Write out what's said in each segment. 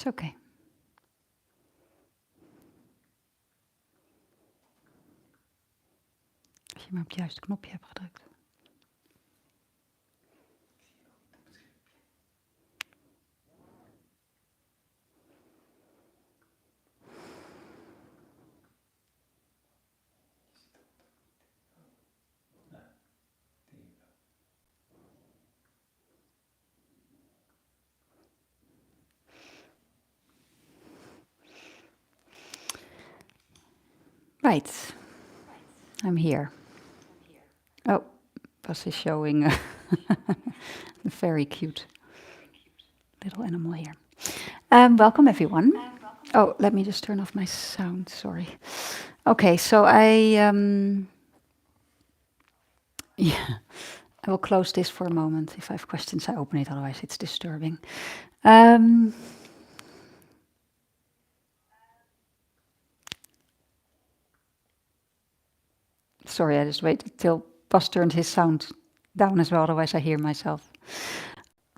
It's okay. Als je maar op het juiste knopje hebt gedrukt. Right, I'm here. Oh, Bas is showing a very cute little animal here. Welcome everyone. Oh, let me just turn off my sound, sorry. Okay, so I will close this for a moment. If I have questions, I open it, otherwise it's disturbing. Sorry, I just waited till Bas turned his sound down as well, otherwise I hear myself.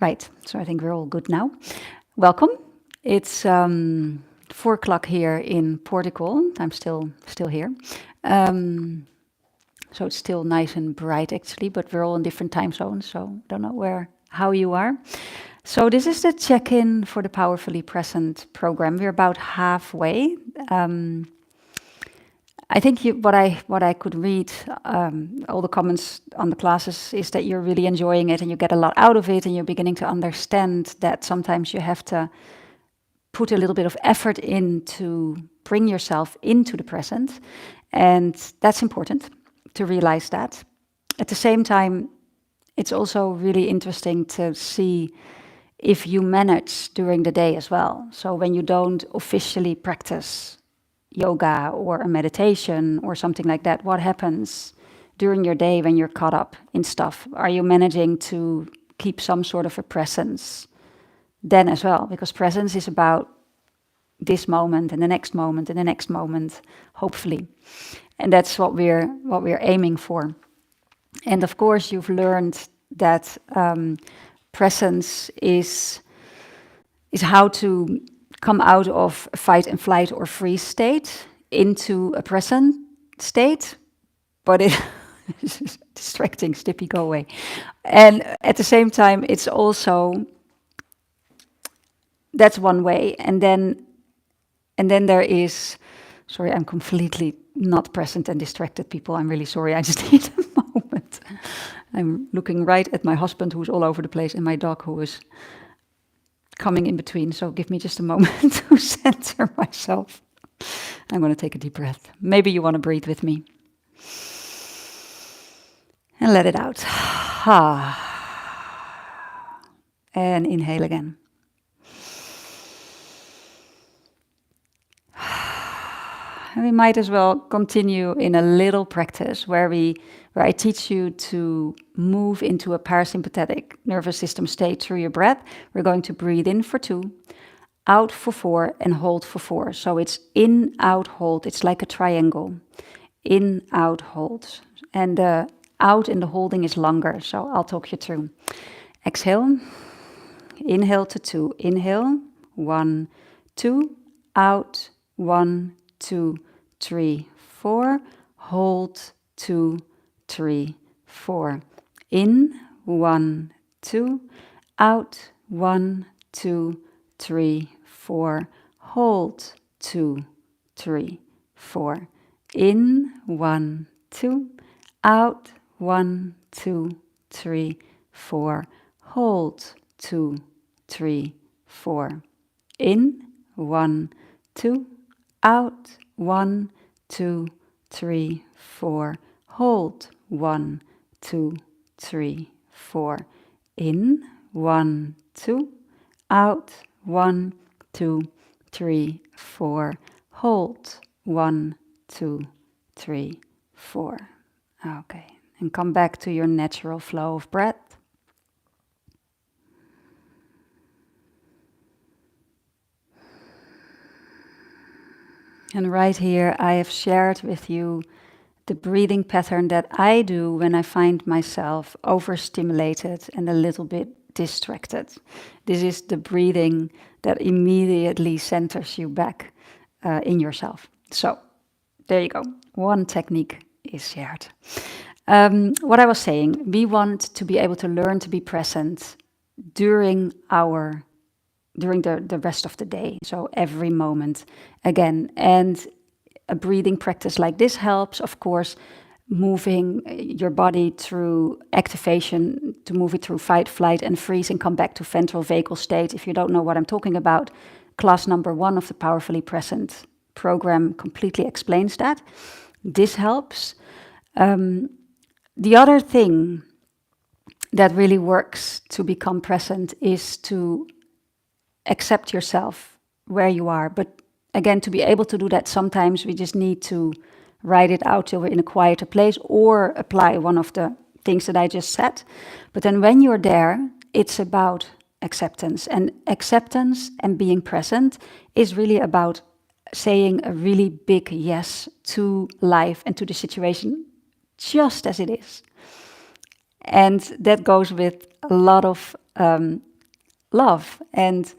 Right, so I think we're all good now. Welcome. It's 4 o'clock here in Portugal. I'm still here. So it's still nice and bright actually, but we're all in different time zones, so don't know how you are. So this is the check-in for the Powerfully Present program. We're about halfway. I think what I could read, all the comments on the classes, is that you're really enjoying it and you get a lot out of it and you're beginning to understand that sometimes you have to put a little bit of effort in to bring yourself into the present. And that's important to realize that. At the same time, it's also really interesting to see if you manage during the day as well. So when you don't officially practice yoga or a meditation or something like that, what happens during your day when you're caught up in stuff? Are you managing to keep some sort of a presence then as well? Because presence is about this moment and the next moment and the next moment, hopefully. And that's what we're aiming for. And of course, you've learned that presence is how to come out of a fight and flight or freeze state into a present state, but it is distracting, Stippy, go away. And at the same time, it's also, that's one way. And then there is, sorry, I'm completely not present and distracted, people. I'm really sorry, I just need a moment. I'm looking right at my husband, who's all over the place, and my dog, who is coming in between. So give me just a moment to center myself. I'm going to take a deep breath. Maybe you want to breathe with me. And let it out. And inhale again. And we might as well continue in a little practice where I teach you to move into a parasympathetic nervous system state through your breath. We're going to breathe in for 2, out for 4, and hold for 4. So it's in, out, hold. It's like a triangle. In, out, hold. And the out in the holding is longer, so I'll talk you through. Exhale. Inhale to 2. Inhale. 1, 2. Out. 1, 2, 3, 4. Hold. 2, 3, 4. In. 1, 2. Out. 1, 2, 3, 4. Hold. 2, 3, 4. In. 1, 2. Out. 1, 2, 3, 4. Hold. 2, 3, 4. In. 1, 2. Out. 1, 2, 3, 4. Hold. 1, 2, 3, 4. In. 1, 2. Out. 1, 2, 3, 4. Hold. 1, 2, 3, 4. Okay. And come back to your natural flow of breath. And right here, I have shared with you the breathing pattern that I do when I find myself overstimulated and a little bit distracted. This is the breathing that immediately centers you back in yourself. So there you go. One technique is shared. What I was saying, we want to be able to learn to be present during the rest of the day. So every moment again. And a breathing practice like this helps, of course, moving your body through activation, to move it through fight, flight, and freeze, and come back to ventral vagal state. If you don't know what I'm talking about, class number 1 of the Powerfully Present program completely explains that. This helps. The other thing that really works to become present is to accept yourself where you are. But again, to be able to do that, sometimes we just need to write it out till we're in a quieter place or apply one of the things that I just said. But then when you're there, it's about acceptance. And acceptance and being present is really about saying a really big yes to life and to the situation just as it is. And that goes with a lot of love. And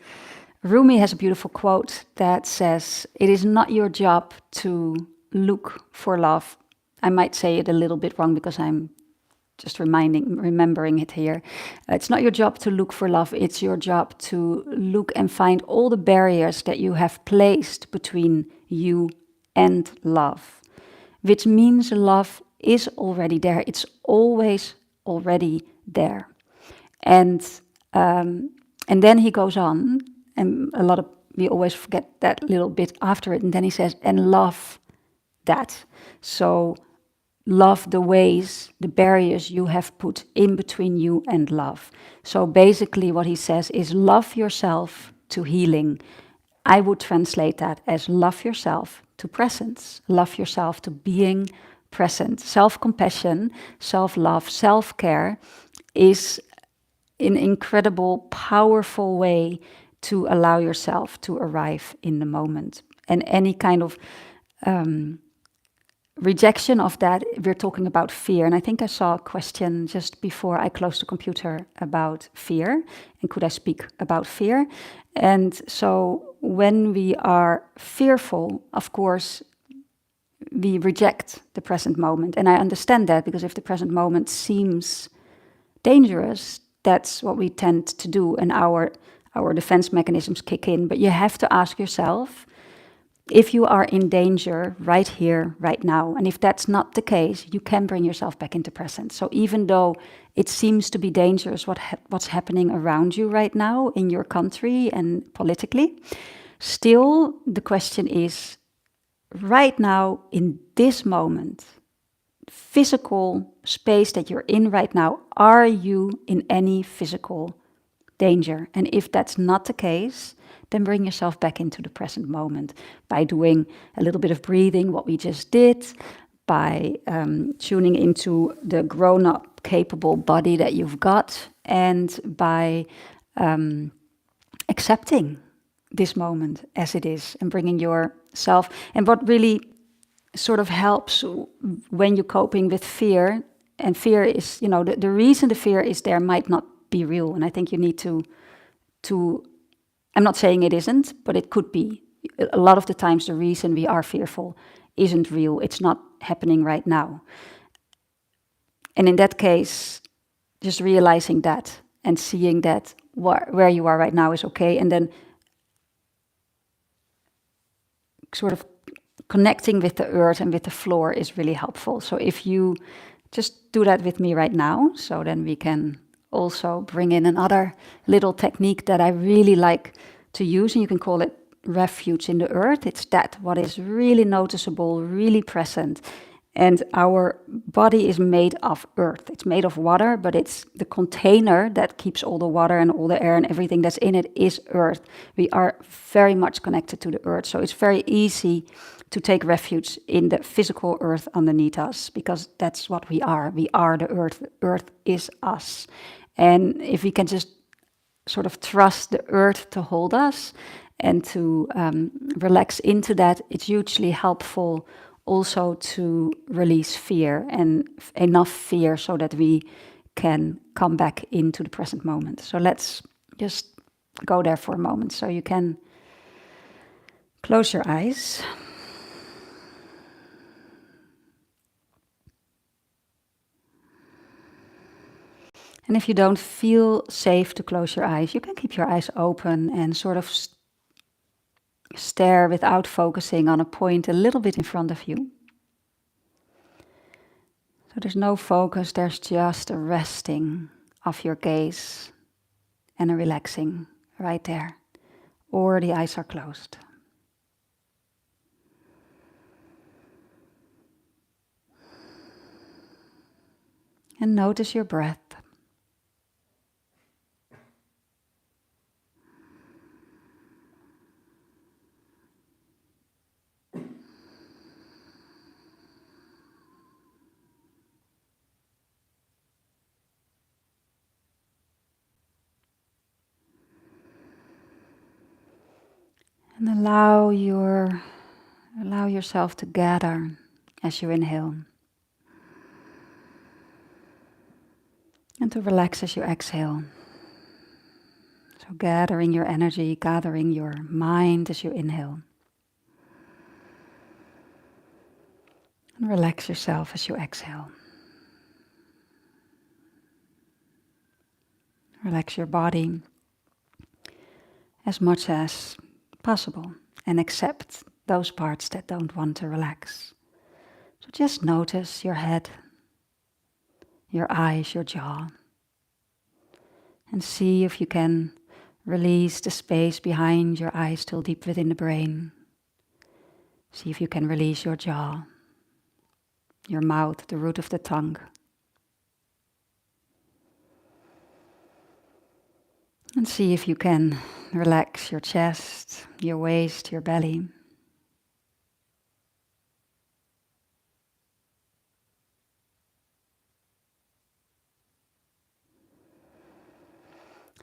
Rumi has a beautiful quote that says, "It is not your job to look for love." I might say it a little bit wrong because I'm just remembering it here. It's not your job to look for love. It's your job to look and find all the barriers that you have placed between you and love, which means love is already there. It's always already there. And then he goes on, and we always forget that little bit after it. And then he says, and love that. So love the ways, the barriers you have put in between you and love. So basically what he says is love yourself to healing. I would translate that as love yourself to presence. Love yourself to being present. Self-compassion, self-love, self-care is an incredible, powerful way to allow yourself to arrive in the moment. And any kind of rejection of that, we're talking about fear. And I think I saw a question just before I closed the computer about fear. And could I speak about fear? And so when we are fearful, of course, we reject the present moment. And I understand that, because if the present moment seems dangerous, that's what we tend to do, and our defense mechanisms kick in. But you have to ask yourself, if you are in danger right here, right now, and if that's not the case, you can bring yourself back into presence. So even though it seems to be dangerous what's happening around you right now in your country and politically, still the question is, right now, in this moment, physical space that you're in right now, are you in any physical danger? And if that's not the case, then bring yourself back into the present moment by doing a little bit of breathing, what we just did, by tuning into the grown-up, capable body that you've got, and by accepting this moment as it is and bringing yourself. And what really sort of helps when you're coping with fear, and fear is, the reason the fear is there might not be real. And I think you need to I'm not saying it isn't, but it could be. A lot of the times the reason we are fearful isn't real. It's not happening right now. And in that case, just realizing that and seeing that where you are right now is okay, and then sort of connecting with the earth and with the floor is really helpful. So if you just do that with me right now, so then we can also bring in another little technique that I really like to use, and you can call it refuge in the earth. It's that what is really noticeable, really present. And our body is made of earth. It's made of water, but it's the container that keeps all the water and all the air and everything that's in it is earth. We are very much connected to the earth. So it's very easy to take refuge in the physical earth underneath us, because that's what we are. We are the earth. Earth is us. And if we can just sort of trust the earth to hold us and to relax into that, it's hugely helpful also to release fear, and enough fear so that we can come back into the present moment. So let's just go there for a moment. So you can close your eyes. And if you don't feel safe to close your eyes, you can keep your eyes open and sort of stare without focusing on a point a little bit in front of you. So there's no focus, there's just a resting of your gaze and a relaxing right there. Or the eyes are closed. And notice your breath. And allow yourself to gather as you inhale. And to relax as you exhale. So gathering your energy, gathering your mind as you inhale. And relax yourself as you exhale. Relax your body as much as possible and accept those parts that don't want to relax. So just notice your head, your eyes, your jaw, and see if you can release the space behind your eyes till deep within the brain. See if you can release your jaw, your mouth, the root of the tongue. And see if you can relax your chest, your waist, your belly.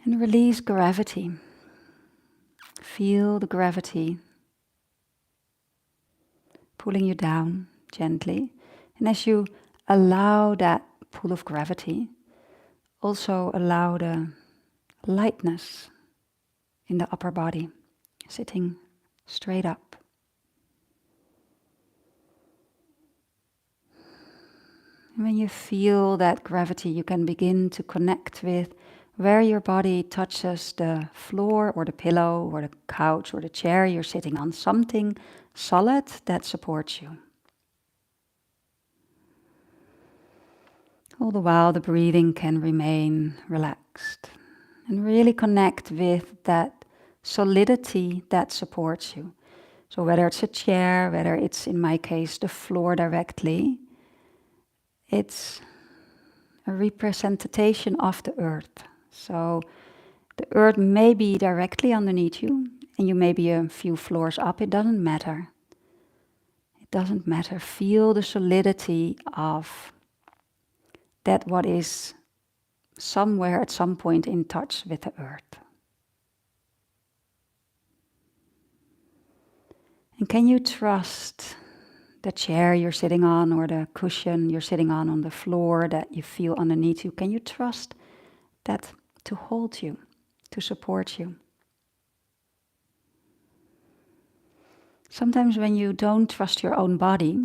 And release gravity. Feel the gravity pulling you down gently. And as you allow that pull of gravity, also allow the lightness in the upper body, sitting straight up. And when you feel that gravity, you can begin to connect with where your body touches the floor or the pillow or the couch or the chair you're sitting on, something solid that supports you. All the while the breathing can remain relaxed and really connect with that solidity that supports you. So whether it's a chair, whether it's in my case the floor directly, it's a representation of the earth. So the earth may be directly underneath you, and you may be a few floors up. It doesn't matter. It doesn't matter. Feel the solidity of that what is somewhere at some point in touch with the earth. And can you trust the chair you're sitting on or the cushion you're sitting on the floor that you feel underneath you? Can you trust that to hold you, to support you? Sometimes when you don't trust your own body,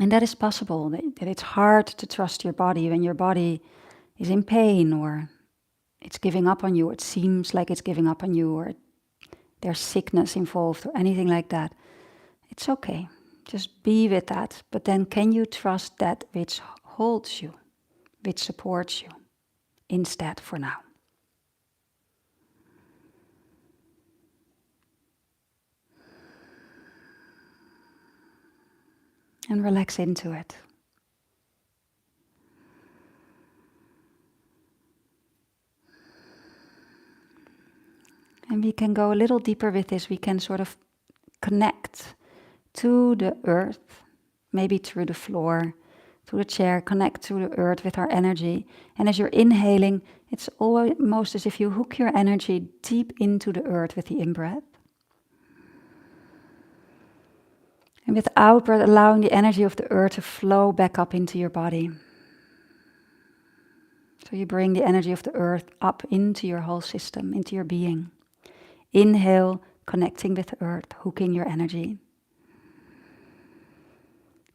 and that is possible, that it's hard to trust your body when your body is in pain or it's giving up on you, it seems like it's giving up on you, or there's sickness involved or anything like that. It's okay, just be with that. But then can you trust that which holds you, which supports you instead for now? And relax into it. And we can go a little deeper with this. We can sort of connect to the earth, maybe through the floor, through the chair, connect to the earth with our energy. And as you're inhaling, it's almost as if you hook your energy deep into the earth with the in-breath. And with out-breath, allowing the energy of the earth to flow back up into your body. So you bring the energy of the earth up into your whole system, into your being. Inhale, connecting with the earth, hooking your energy.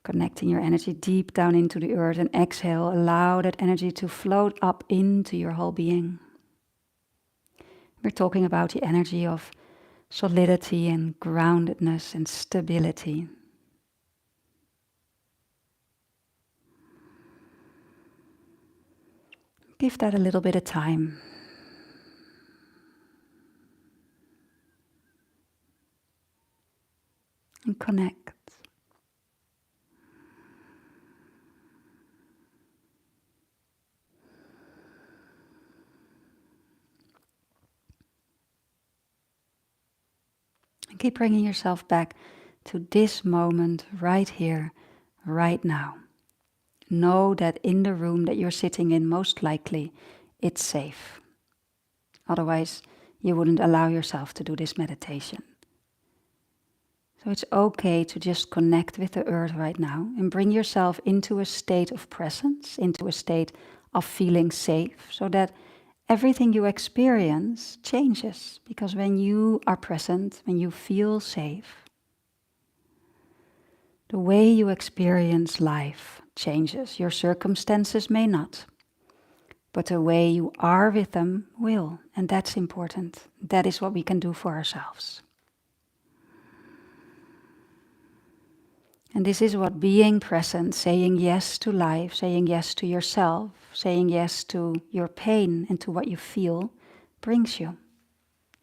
Connecting your energy deep down into the earth, and exhale, allow that energy to float up into your whole being. We're talking about the energy of solidity and groundedness and stability. Give that a little bit of time. And connect. And keep bringing yourself back to this moment right here, right now. Know that in the room that you're sitting in, most likely, it's safe. Otherwise, you wouldn't allow yourself to do this meditation. So it's okay to just connect with the earth right now and bring yourself into a state of presence, into a state of feeling safe, so that everything you experience changes. Because when you are present, when you feel safe, the way you experience life changes. Your circumstances may not, but the way you are with them will. And that's important. That is what we can do for ourselves. And this is what being present, saying yes to life, saying yes to yourself, saying yes to your pain and to what you feel, brings you.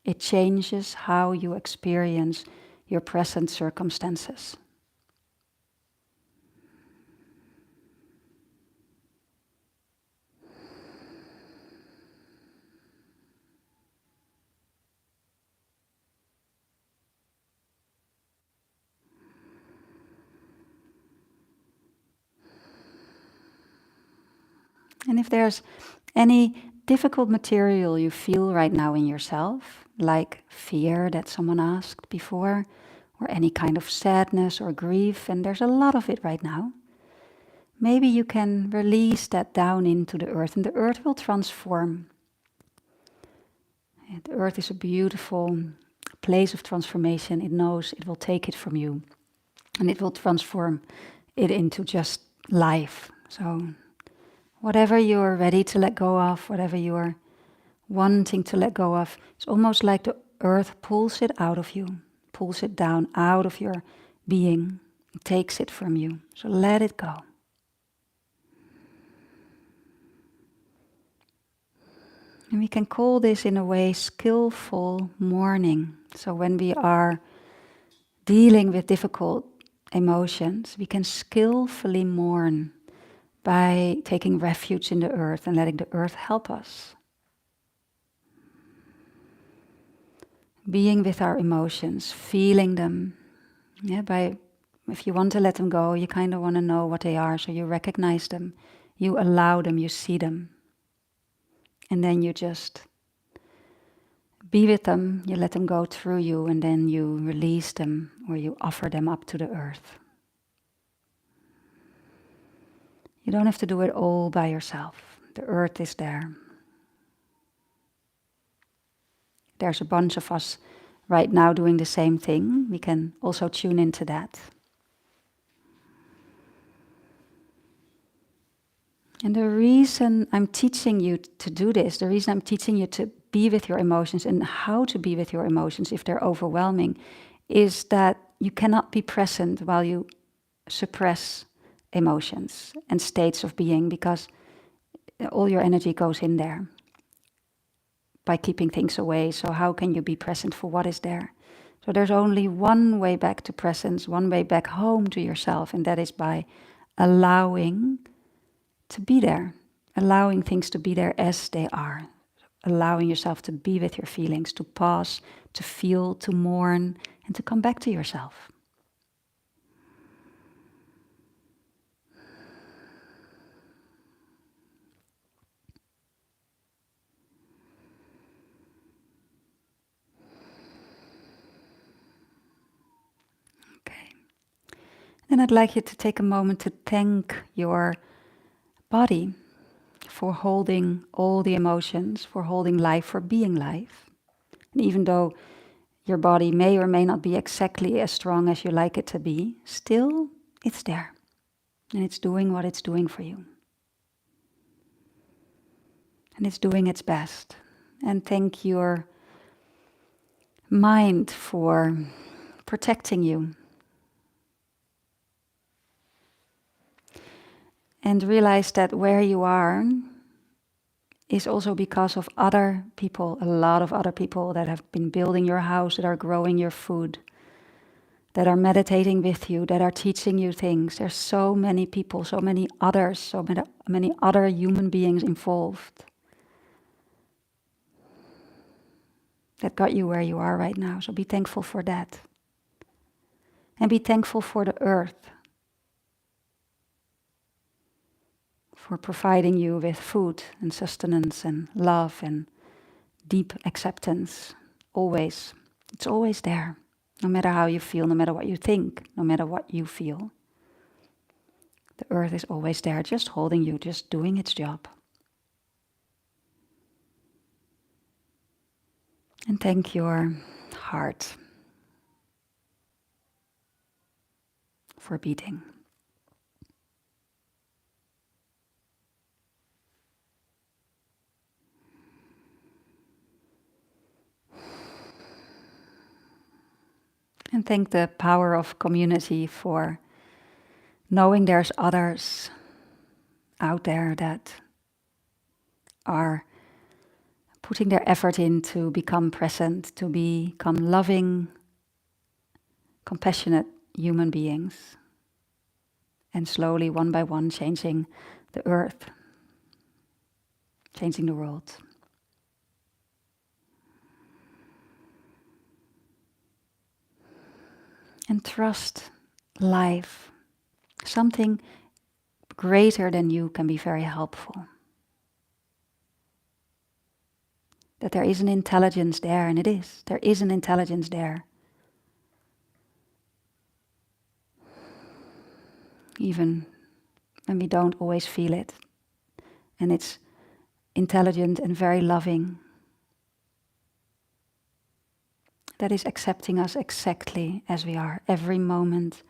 It changes how you experience your present circumstances. And if there's any difficult material you feel right now in yourself, like fear that someone asked before, or any kind of sadness or grief, and there's a lot of it right now, maybe you can release that down into the earth, and the earth will transform. And the earth is a beautiful place of transformation. It knows it will take it from you, and it will transform it into just life. So whatever you're ready to let go of, whatever you're wanting to let go of, it's almost like the earth pulls it out of you, pulls it down out of your being, takes it from you. So let it go. And we can call this in a way skillful mourning. So when we are dealing with difficult emotions, we can skillfully mourn by taking refuge in the earth and letting the earth help us. Being with our emotions, feeling them. If you want to let them go, you kind of want to know what they are, so you recognize them, you allow them, you see them. And then you just be with them, you let them go through you, and then you release them or you offer them up to the earth. You don't have to do it all by yourself. The earth is there. There's a bunch of us right now doing the same thing. We can also tune into that. And the reason I'm teaching you to do this, the reason I'm teaching you to be with your emotions and how to be with your emotions if they're overwhelming, is that you cannot be present while you suppress emotions and states of being, because all your energy goes in there by keeping things away. So how can you be present for what is there? So there's only one way back to presence, one way back home to yourself, and that is by allowing to be there, allowing things to be there as they are, allowing yourself to be with your feelings, to pause, to feel, to mourn, and to come back to yourself. Okay. Then I'd like you to take a moment to thank your body for holding all the emotions, for holding life, for being life. And even though Your body may or may not be exactly as strong as you like it to be. Still, it's there. And it's doing what it's doing for you. And it's doing its best. And thank your mind for protecting you. And realize that where you are is also because of other people, a lot of other people that have been building your house, that are growing your food, that are meditating with you, that are teaching you things. There's so many people, so many others, so many other human beings involved that got you where you are right now. So be thankful for that. And be thankful for the earth, for providing you with food and sustenance and love and deep acceptance. Always. It's always there. No matter how you feel, no matter what you think, no matter what you feel. The earth is always there, just holding you, just doing its job. And thank your heart for beating. And thank the power of community for knowing there's others out there that are putting their effort in to become present, to become loving, compassionate human beings. And slowly, one by one, changing the earth, changing the world. And trust life. Something greater than you can be very helpful. That there is an intelligence there, and it is. There is an intelligence there. Even when we don't always feel it. And it's intelligent and very loving. That is accepting us exactly as we are, every moment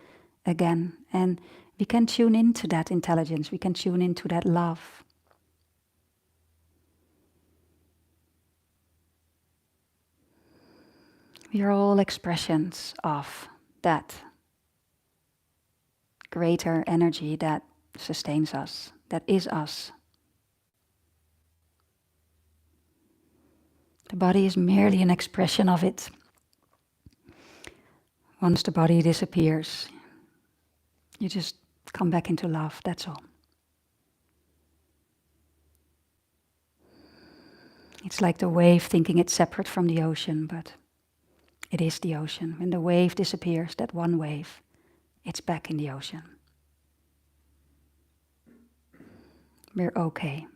again. And we can tune into that intelligence, we can tune into that love. We are all expressions of that greater energy that sustains us, that is us. The body is merely an expression of it. Once the body disappears, you just come back into love, that's all. It's like the wave thinking it's separate from the ocean, but it is the ocean. When the wave disappears, that one wave, it's back in the ocean. We're okay.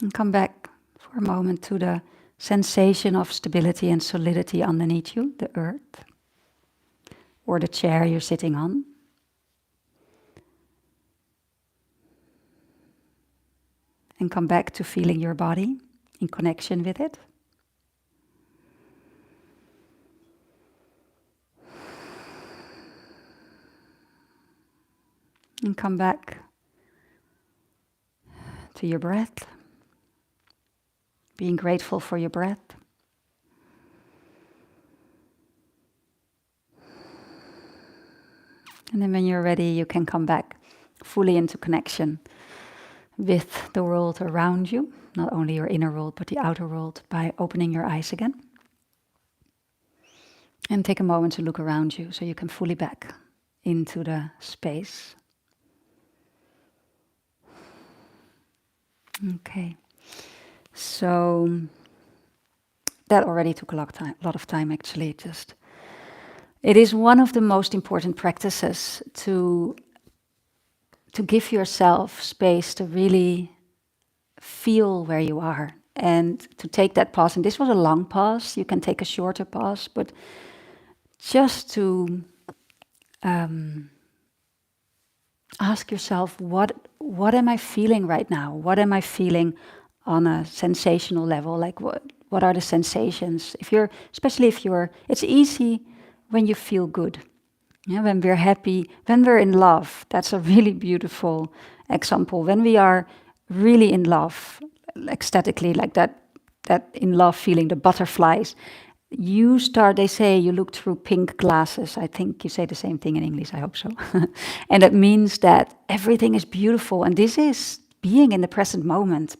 And come back for a moment to the sensation of stability and solidity underneath you, the earth, or the chair you're sitting on. And come back to feeling your body in connection with it. And come back to your breath, being grateful for your breath. And then when you're ready, you can come back fully into connection with the world around you, not only your inner world, but the outer world, by opening your eyes again. And take a moment to look around you so you can fully back into the space. Okay, so that already took a lot of time actually. It is one of the most important practices to give yourself space to really feel where you are and to take that pause. And this was a long pause. You can take a shorter pause, but just to ask yourself, what am I feeling right now? What am I feeling on a sensational level, like what are the sensations? Especially if you're, it's easy when you feel good. Yeah, when we're happy, when we're in love, that's a really beautiful example. When we are really in love, ecstatically, like that in love feeling, the butterflies, they say you look through pink glasses. I think you say the same thing in English, I hope so. And that means that everything is beautiful. And this is being in the present moment.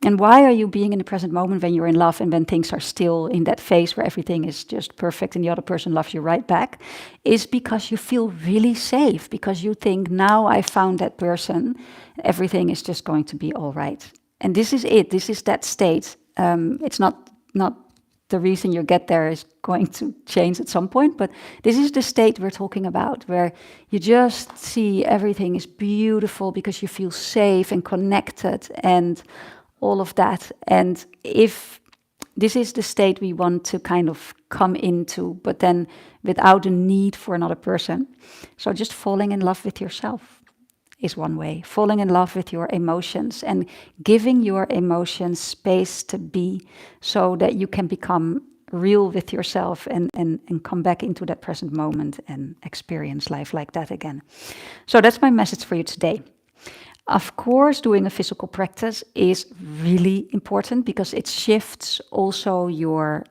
And why are you being in the present moment when you're in love and when things are still in that phase where everything is just perfect and the other person loves you right back? Is because you feel really safe, because you think, now I found that person, everything is just going to be all right. And this is it. This is that state. It's not the reason you get there is going to change at some point, but this is the state we're talking about, where you just see everything is beautiful because you feel safe and connected and all of that. And if this is the state we want to kind of come into, but then without a need for another person. So just falling in love with yourself is one way. Falling in love with your emotions and giving your emotions space to be, so that you can become real with yourself and come back into that present moment and experience life like that again. So that's my message for you today. Of course, doing a physical practice is really important because it shifts also your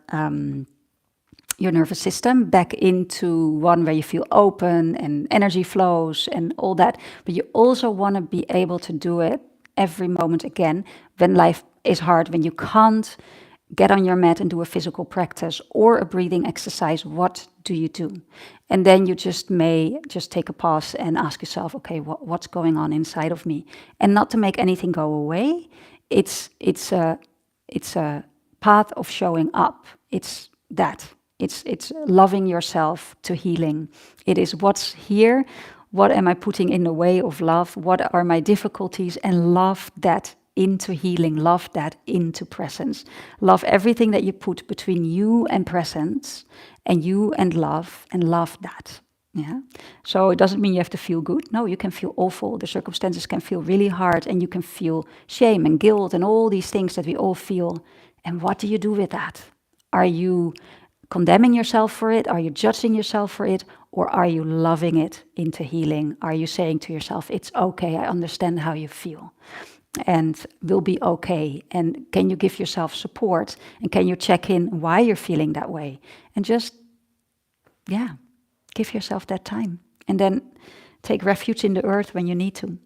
nervous system back into one where you feel open and energy flows and all that. But you also want to be able to do it every moment again when life is hard, when you can't get on your mat and do a physical practice or a breathing exercise. What do you do? And then you may just take a pause and ask yourself, okay, what's going on inside of me? And not to make anything go away. It's a path of showing up. It's that. It's loving yourself to healing. It is what's here, what am I putting in the way of love, what are my difficulties, and love that into healing, love that into presence. Love everything that you put between you and presence, and you and love that. Yeah. So it doesn't mean you have to feel good. No, you can feel awful. The circumstances can feel really hard, and you can feel shame and guilt and all these things that we all feel. And what do you do with that? Are you condemning yourself for it? Are you judging yourself for it? Or are you loving it into healing? Are you saying to yourself, it's okay, I understand how you feel, and will be okay? And can you give yourself support? And can you check in why you're feeling that way? And just, give yourself that time. And then take refuge in the earth when you need to.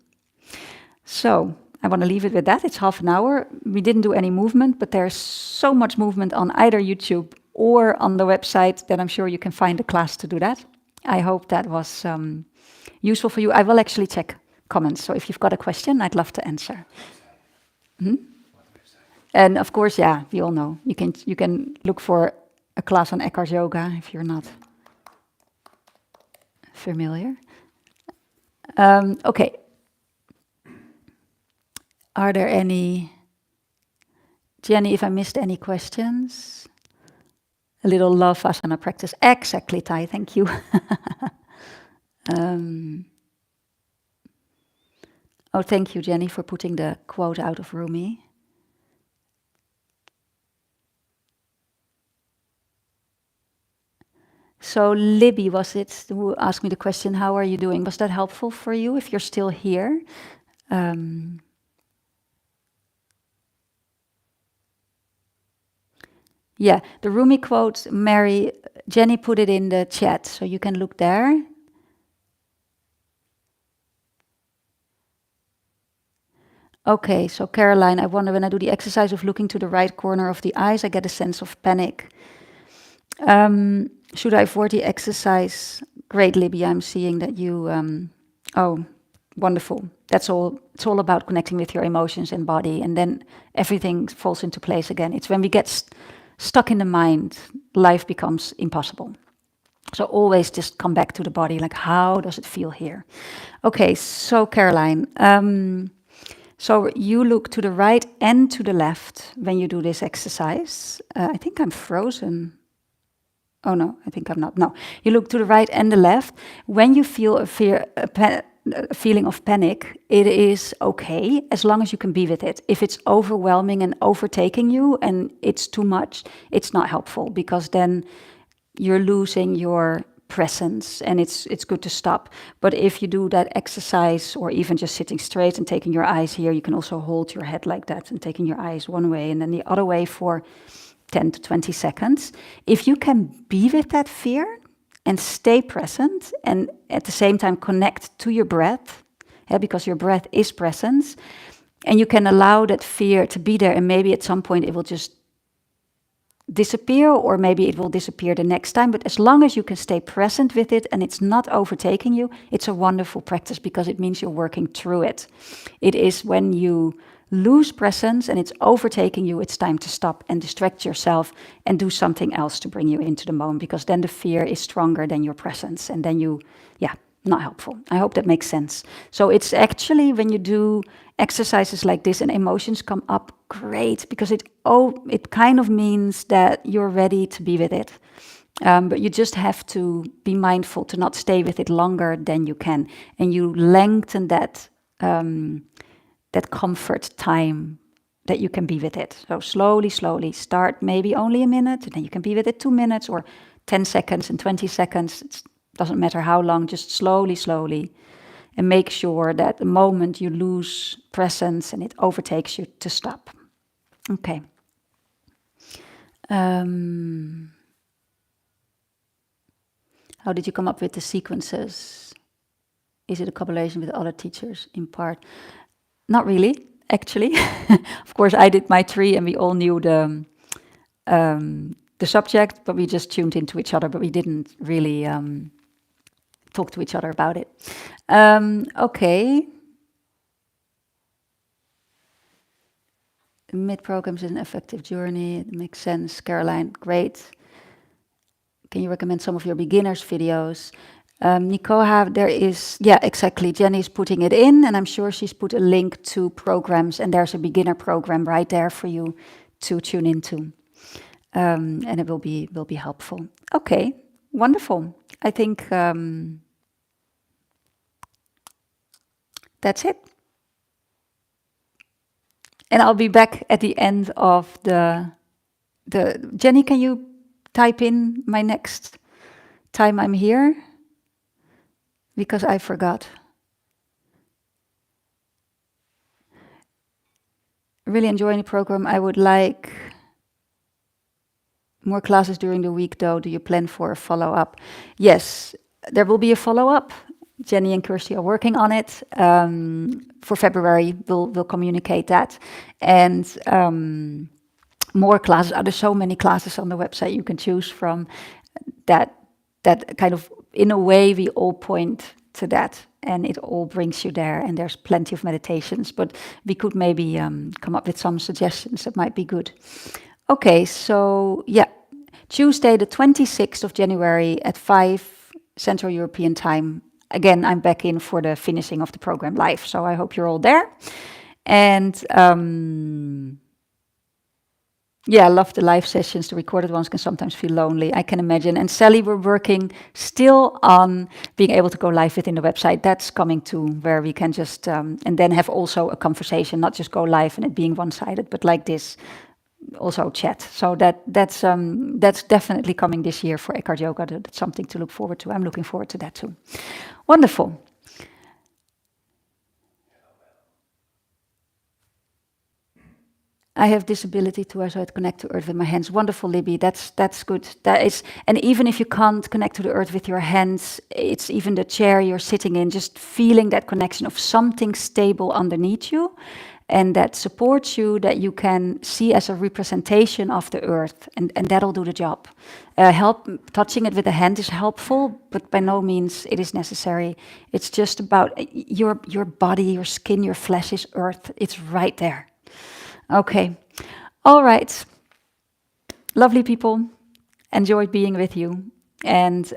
So I want to leave it with that. It's half an hour. We didn't do any movement, but there's so much movement on either YouTube or on the website that I'm sure you can find a class to do that. I hope that was useful for you. I will actually check comments, so if you've got a question, I'd love to answer. And of course, we all know, you can look for a class on Eckhart Yoga if you're not familiar. Okay. Are there any, Jenny, if I missed any questions? A little love asana practice. Exactly, Tai, thank you. Thank you, Jenny, for putting the quote out of Rumi. So Libby, was it, who asked me the question, how are you doing? Was that helpful for you if you're still here? Yeah, the Rumi quote, Jenny put it in the chat, so you can look there. Okay, so Caroline, I wonder, when I do the exercise of looking to the right corner of the eyes, I get a sense of panic. Should I avoid the exercise? Great, Libby, I'm seeing that you... wonderful. That's all. It's all about connecting with your emotions and body, and then everything falls into place again. It's when we get stuck in the mind, life becomes impossible. So always just come back to the body, like, how does it feel here? Okay, so Caroline, so you look to the right and to the left when you do this exercise. I think I'm frozen. Oh no, I think I'm not. No, you look to the right and the left. When you feel a fear, feeling of panic, it is okay as long as you can be with it. If it's overwhelming and overtaking you and it's too much, it's not helpful, because then you're losing your presence, and it's good to stop. But if you do that exercise, or even just sitting straight and taking your eyes here, you can also hold your head like that and taking your eyes one way and then the other way for 10 to 20 seconds. If you can be with that fear and stay present, and at the same time connect to your breath, because your breath is presence, and you can allow that fear to be there, and maybe at some point it will just disappear, or maybe it will disappear the next time. But as long as you can stay present with it and it's not overtaking you, it's a wonderful practice, because it means you're working through it. It is when you lose presence and it's overtaking you, it's time to stop and distract yourself and do something else to bring you into the moment, because then the fear is stronger than your presence, and then not helpful. I hope that makes sense. So it's actually, when you do exercises like this and emotions come up, great, because it kind of means that you're ready to be with it. But you just have to be mindful to not stay with it longer than you can, and you lengthen that comfort time that you can be with it. So slowly, start maybe only a minute, and then you can be with it 2 minutes or 10 seconds and 20 seconds. It doesn't matter how long, just slowly. And make sure that the moment you lose presence and it overtakes you, to stop. Okay. How did you come up with the sequences? Is it a collaboration with other teachers in part? Not really, actually. Of course, I did my 3 and we all knew the subject, but we just tuned into each other, but we didn't really talk to each other about it. Okay. Mid-programs is an effective journey. It makes sense. Caroline, great. Can you recommend some of your beginners videos? Nikoha, there is, exactly. Jenny's putting it in, and I'm sure she's put a link to programs, and there's a beginner program right there for you to tune into. And it will be helpful. Okay, wonderful. I think that's it. And I'll be back at the end of the Jenny, can you type in my next time I'm here? Because I forgot. Really enjoying the program. I would like more classes during the week, though. Do you plan for a follow-up? Yes, there will be a follow-up. Jenny and Kirsty are working on it. For February, we'll communicate that. And more classes. There's so many classes on the website you can choose from. That kind of, in a way, we all point to that, and it all brings you there. And there's plenty of meditations, but we could maybe come up with some suggestions that might be good. Okay, so Tuesday the 26th of January at 5 Central European Time. Again, I'm back in for the finishing of the program live, so I hope you're all there. And I love the live sessions. The recorded ones can sometimes feel lonely, I can imagine. And Sally, we're working still on being able to go live within the website. That's coming to where we can just, and then have also a conversation, not just go live and it being one-sided, but like this, also chat. So that's definitely coming this year for Ekhart Yoga. That's something to look forward to. I'm looking forward to that too. Wonderful. I have this ability to also connect to earth with my hands. Wonderful, Libby. That's good. That is, and even if you can't connect to the earth with your hands, it's even the chair you're sitting in, just feeling that connection of something stable underneath you, and that supports you, that you can see as a representation of the earth, and that'll do the job. Touching it with the hand is helpful, but by no means it is necessary. It's just about your body, your skin, your flesh is earth. It's right there. Okay, all right. Lovely people, enjoyed being with you. And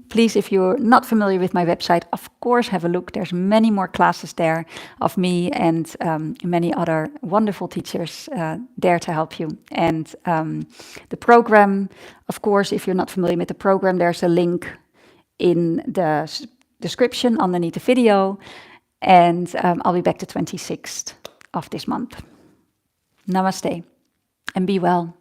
please, if you're not familiar with my website, of course, have a look. There's many more classes there of me and many other wonderful teachers there to help you. And the program, of course, if you're not familiar with the program, there's a link in the description underneath the video. And I'll be back the 26th of this month. Namaste and be well.